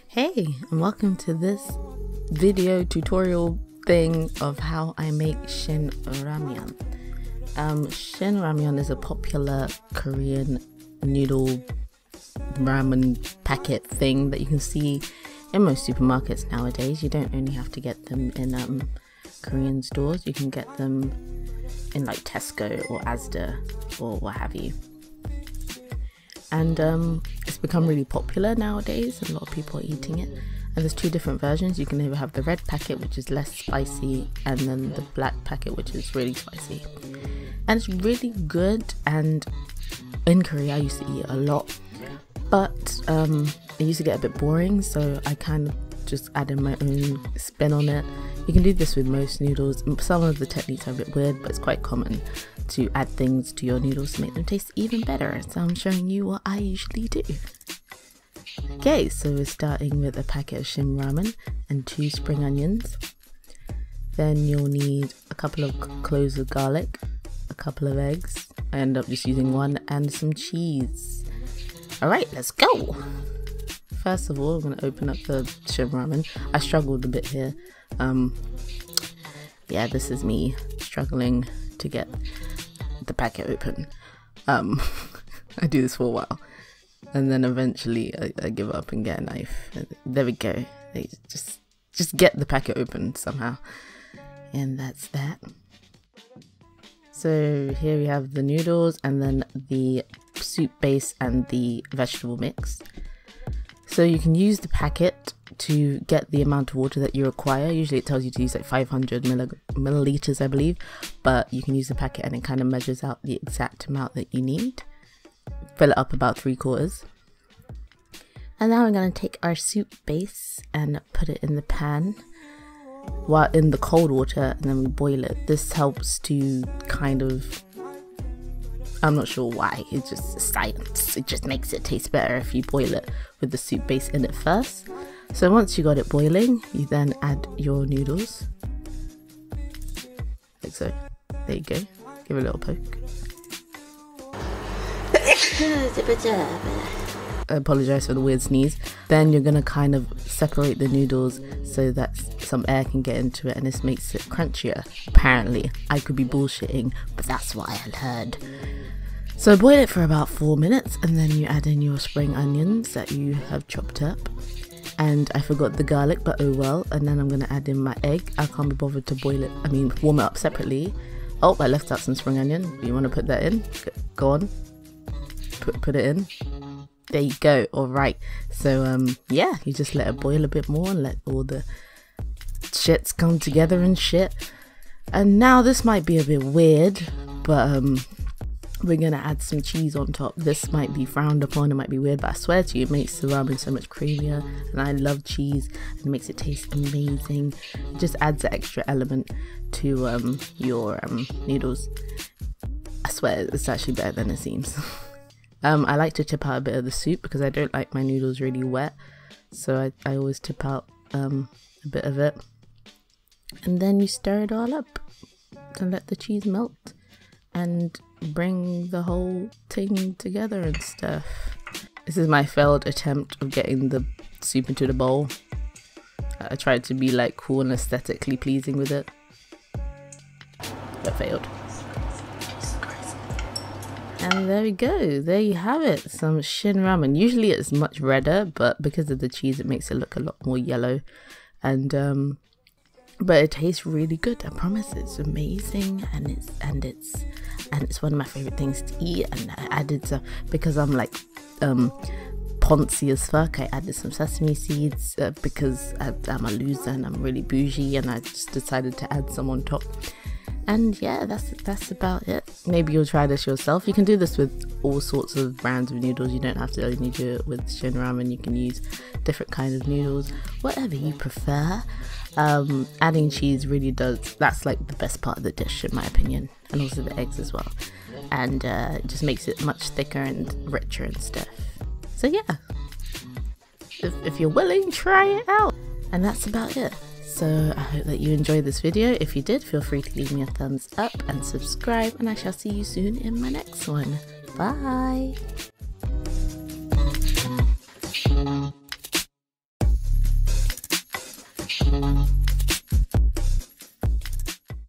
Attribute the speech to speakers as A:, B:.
A: Hey, and welcome to this video tutorial thing of how I make Shin Ramyun. Shin Ramyun is a popular Korean noodle ramen packet thing that you can see in most supermarkets nowadays. You don't only have to get them in Korean stores, you can get them in like Tesco or Asda or what have you. And it's become really popular nowadays, and a lot of people are eating it. And there's two different versions. You can either have the red packet, which is less spicy, and then the black packet, which is really spicy. And it's really good, and in Korea I used to eat it a lot, but it used to get a bit boring, so I kind of just added my own spin on it. You can do this with most noodles. Some of the techniques are a bit weird, but it's quite common to add things to your noodles to make them taste even better. So I'm showing you what I usually do. Okay, so we're starting with a packet of Shin Ramen and 2 spring onions. Then you'll need a couple of cloves of garlic, a couple of eggs. I end up just using 1, and some cheese. Alright, let's go! First of all, I'm going to open up the Shin Ramen. I struggled a bit here. Yeah, this is me struggling to get the packet open. I do this for a while, and then eventually I give up and get a knife. There we go. Just get the packet open somehow, and that's that. So here we have the noodles, and then the soup base and the vegetable mix. So you can use the packet to get the amount of water that you require. Usually it tells you to use like 500 milliliters, I believe, but you can use the packet and it kind of measures out the exact amount that you need. Fill it up about 3/4. And now we're going to take our soup base and put it in the pan while in the cold water, and then we boil it. This helps to kind of, I'm not sure why, it's just science. It just makes it taste better if you boil it with the soup base in it first. So once you got it boiling, you then add your noodles. Like so. There you go. Give it a little poke. I apologize for the weird sneeze. Then you're going to kind of separate the noodles so that some air can get into it, and this makes it crunchier. Apparently. I could be bullshitting, but that's what I had heard. So boil it for about 4 minutes, and then you add in your spring onions that you have chopped up. And I forgot the garlic, but oh well. And then I'm going to add in my egg. I can't be bothered to warm it up separately. Oh, I left out some spring onion. You want to put that in? Go on. Put it in. There you go. Alright. So yeah, you just let it boil a bit more and let all the shits come together and shit. And now this might be a bit weird, but we're gonna add some cheese on top. This might be frowned upon, it might be weird, but I swear to you, it makes the ramen so much creamier, and I love cheese, and it makes it taste amazing. It just adds an extra element to your noodles. I swear it's actually better than it seems. I like to tip out a bit of the soup because I don't like my noodles really wet, so I always tip out a bit of it. And then you stir it all up to let the cheese melt and bring the whole thing together and stuff. This is my failed attempt of getting the soup into the bowl. I tried to be like cool and aesthetically pleasing with it, but failed. And there we go, there you have it, some Shin Ramen. Usually it's much redder, but because of the cheese it makes it look a lot more yellow. And but it tastes really good. I promise, it's amazing, and it's one of my favorite things to eat. And I added some, because I'm like poncy as fuck, I added some sesame seeds because I'm a loser and I'm really bougie, and I just decided to add some on top. And yeah, that's about it. Maybe you'll try this yourself. You can do this with all sorts of brands of noodles. You don't have to only do it with Shin Ramen. You can use different kinds of noodles, whatever you prefer. Adding cheese really does, that's like the best part of the dish in my opinion, and also the eggs as well, and it just makes it much thicker and richer and stuff. So yeah, if you're willing, try it out. And that's about it. So I hope that you enjoyed this video. If you did, feel free to leave me a thumbs up and subscribe, and I shall see you soon in my next one. Bye. it.